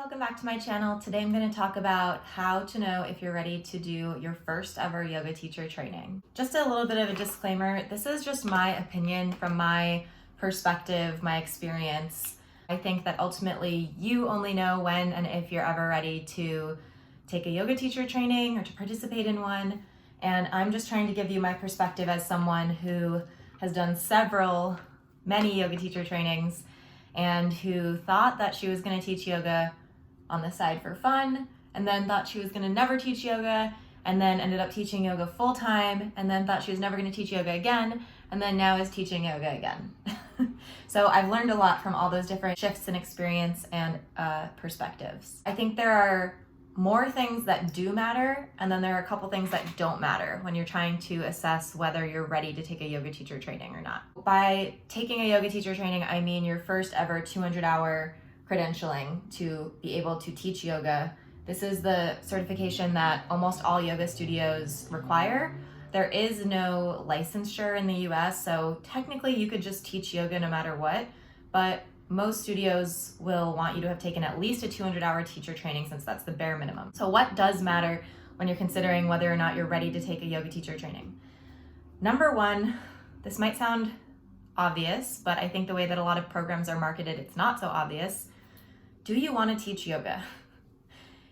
welcome back to my channel. Today I'm going to talk about how to know if you're ready to do your first ever yoga teacher training. Just a little bit of a disclaimer, this is just my opinion from my perspective, my experience. I think that ultimately you only know when and if you're ever ready to take a yoga teacher training or to participate in one. And I'm just trying to give you my perspective as someone who has done many yoga teacher trainings and who thought that she was going to teach yoga on the side for fun, and then thought she was going to never teach yoga, and then ended up teaching yoga full time, and then thought she was never going to teach yoga again, and then now is teaching yoga again. So I've learned a lot from all those different shifts in experience and perspectives. I think there are more things that do matter, and then there are a couple things that don't matter when you're trying to assess whether you're ready to take a yoga teacher training or not. By taking a yoga teacher training, I mean your first ever 200-hour credentialing to be able to teach yoga. This is the certification that almost all yoga studios require. There is no licensure in the US, so technically you could just teach yoga no matter what, but most studios will want you to have taken at least a 200-hour teacher training, since that's the bare minimum. So what does matter when you're considering whether or not you're ready to take a yoga teacher training? Number one, this might sound obvious, but I think the way that a lot of programs are marketed, it's not so obvious. Do you want to teach yoga?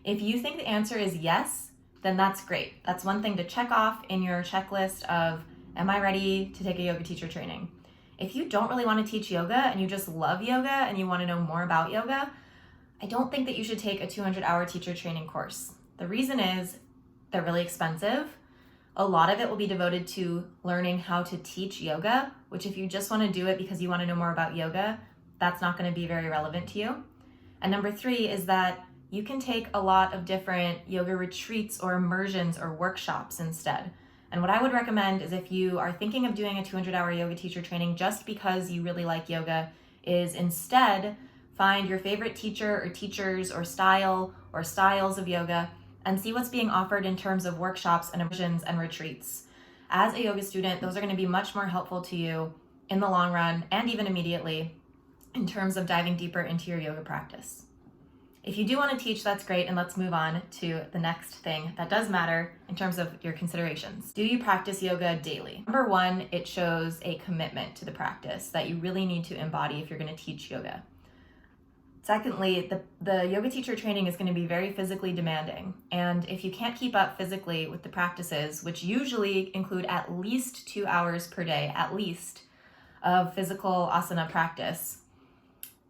If you think the answer is yes, then that's great. That's one thing to check off in your checklist of, am I ready to take a yoga teacher training? If you don't really want to teach yoga and you just love yoga and you want to know more about yoga, I don't think that you should take a 200-hour teacher training course. The reason is they're really expensive. A lot of it will be devoted to learning how to teach yoga, which if you just want to do it because you want to know more about yoga, that's not going to be very relevant to you. And number three is that you can take a lot of different yoga retreats or immersions or workshops instead. And what I would recommend is, if you are thinking of doing a 200-hour yoga teacher training just because you really like yoga, is instead find your favorite teacher or teachers or style or styles of yoga and see what's being offered in terms of workshops and immersions and retreats. As a yoga student, those are going to be much more helpful to you in the long run and even immediately in terms of diving deeper into your yoga practice. If you do want to teach, that's great, and let's move on to the next thing that does matter in terms of your considerations. Do you practice yoga daily? Number one, it shows a commitment to the practice that you really need to embody if you're going to teach yoga. Secondly, the yoga teacher training is going to be very physically demanding, and if you can't keep up physically with the practices, which usually include at least 2 hours per day, at least, of physical asana practice,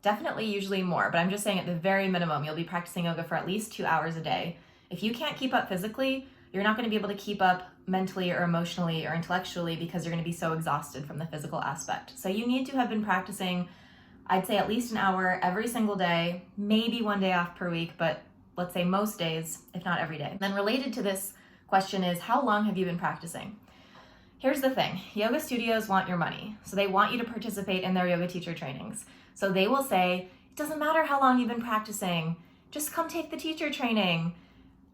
definitely usually more, but I'm just saying at the very minimum, you'll be practicing yoga for at least 2 hours a day. If you can't keep up physically, you're not going to be able to keep up mentally or emotionally or intellectually because you're going to be so exhausted from the physical aspect. So you need to have been practicing, I'd say, at least an hour every single day, maybe one day off per week, but let's say most days, if not every day. Then related to this question is, how long have you been practicing? Here's the thing, yoga studios want your money, so they want you to participate in their yoga teacher trainings. So they will say, it doesn't matter how long you've been practicing, just come take the teacher training.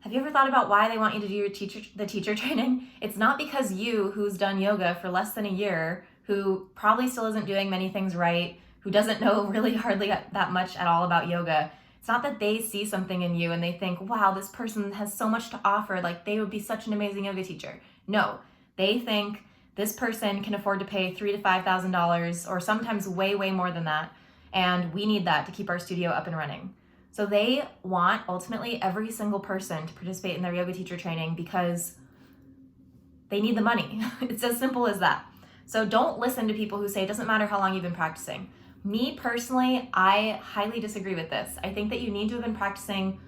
Have you ever thought about why they want you to do the teacher training? It's not because you, who's done yoga for less than a year, who probably still isn't doing many things right, who doesn't know really hardly that much at all about yoga, it's not that they see something in you and they think, wow, this person has so much to offer, like they would be such an amazing yoga teacher. No, they think this person can afford to pay $3,000 to $5,000 or sometimes way, way more than that. And we need that to keep our studio up and running. So they want ultimately every single person to participate in their yoga teacher training because they need the money. It's as simple as that. So don't listen to people who say it doesn't matter how long you've been practicing. Me personally, I highly disagree with this. I think that you need to have been practicing,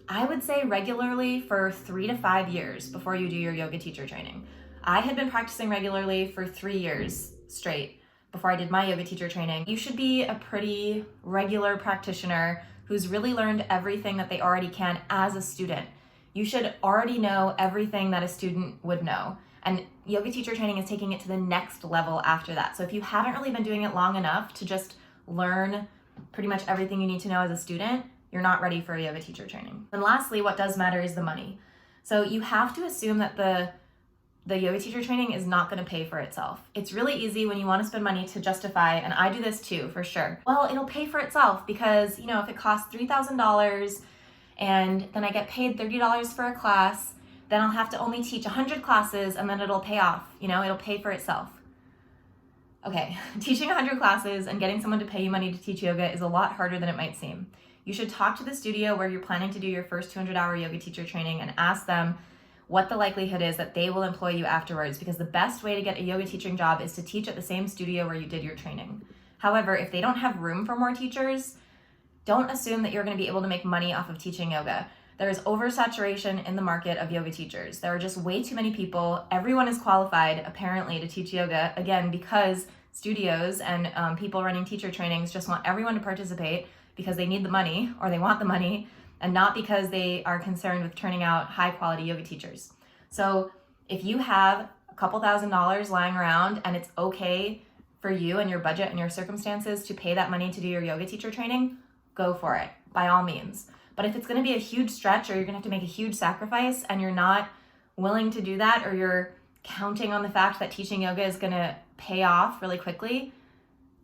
I would say, regularly for 3 to 5 years before you do your yoga teacher training. I had been practicing regularly for 3 years straight before I did my yoga teacher training. You should be a pretty regular practitioner who's really learned everything that they already can as a student. You should already know everything that a student would know. And yoga teacher training is taking it to the next level after that. So if you haven't really been doing it long enough to just learn pretty much everything you need to know as a student, you're not ready for a yoga teacher training. And lastly, what does matter is the money. So you have to assume that the the yoga teacher training is not going to pay for itself. It's really easy when you want to spend money to justify, and I do this too, for sure. Well, it'll pay for itself because, you know, if it costs $3,000 and then I get paid $30 for a class, then I'll have to only teach 100 classes and then it'll pay off, you know, it'll pay for itself. Okay, teaching 100 classes and getting someone to pay you money to teach yoga is a lot harder than it might seem. You should talk to the studio where you're planning to do your first 200-hour yoga teacher training and ask them what the likelihood is that they will employ you afterwards, because the best way to get a yoga teaching job is to teach at the same studio where you did your training. However, if they don't have room for more teachers, don't assume that you're going to be able to make money off of teaching yoga. There is oversaturation in the market of yoga teachers. There are just way too many people. Everyone is qualified, apparently, to teach yoga, again, because studios and people running teacher trainings just want everyone to participate because they need the money or they want the money, and not because they are concerned with turning out high quality yoga teachers. So if you have a couple $1,000s lying around and it's okay for you and your budget and your circumstances to pay that money to do your yoga teacher training, go for it, by all means. But if it's gonna be a huge stretch or you're gonna have to make a huge sacrifice and you're not willing to do that, or you're counting on the fact that teaching yoga is gonna pay off really quickly,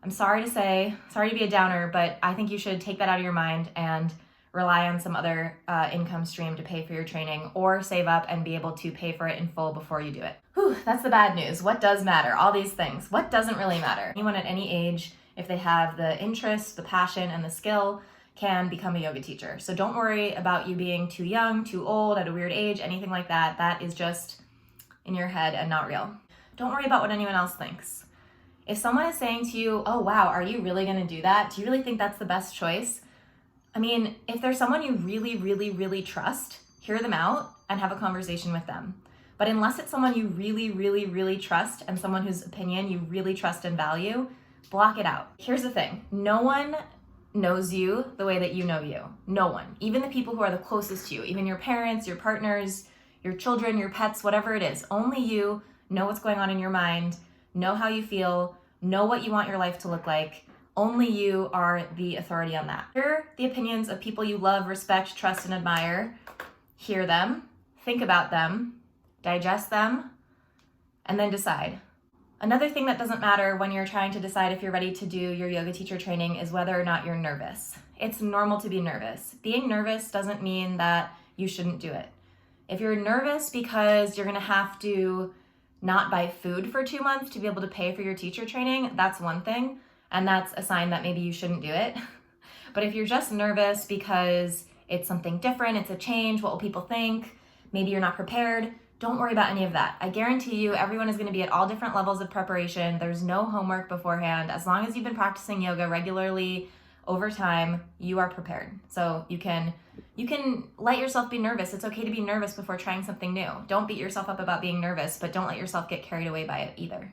I'm sorry to be a downer, but I think you should take that out of your mind and rely on some other income stream to pay for your training, or save up and be able to pay for it in full before you do it. Whew, that's the bad news. What does matter? All these things. What doesn't really matter? Anyone at any age, if they have the interest, the passion, and the skill, can become a yoga teacher. So don't worry about you being too young, too old, at a weird age, anything like that. That is just in your head and not real. Don't worry about what anyone else thinks. If someone is saying to you, oh wow, are you really gonna do that? Do you really think that's the best choice? I mean, if there's someone you really, really, really trust, hear them out and have a conversation with them. But unless it's someone you really, really, really trust and someone whose opinion you really trust and value, block it out. Here's the thing, no one knows you the way that you know you. No one. Even the people who are the closest to you, even your parents, your partners, your children, your pets, whatever it is. Only you know what's going on in your mind, know how you feel, know what you want your life to look like. Only you are the authority on that. Hear the opinions of people you love, respect, trust, and admire. Hear them, think about them, digest them, and then decide. Another thing that doesn't matter when you're trying to decide if you're ready to do your yoga teacher training is whether or not you're nervous. It's normal to be nervous. Being nervous doesn't mean that you shouldn't do it. If you're nervous because you're gonna have to not buy food for 2 months to be able to pay for your teacher training, that's one thing. And that's a sign that maybe you shouldn't do it. But if you're just nervous because it's something different, it's a change, what will people think, maybe you're not prepared, don't worry about any of that. I guarantee you everyone is going to be at all different levels of preparation. There's no homework beforehand. As long as you've been practicing yoga regularly over time, you are prepared. So you can let yourself be nervous. It's okay to be nervous before trying something new. Don't beat yourself up about being nervous, but don't let yourself get carried away by it either.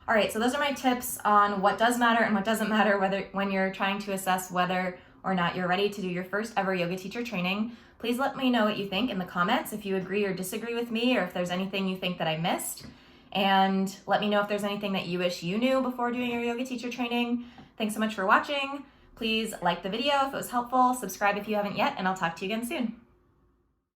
All right, so those are my tips on what does matter and what doesn't matter when you're trying to assess whether or not you're ready to do your first ever yoga teacher training. Please let me know what you think in the comments, if you agree or disagree with me, or if there's anything you think that I missed. And let me know if there's anything that you wish you knew before doing your yoga teacher training. Thanks so much for watching. Please like the video if it was helpful, subscribe if you haven't yet, and I'll talk to you again soon.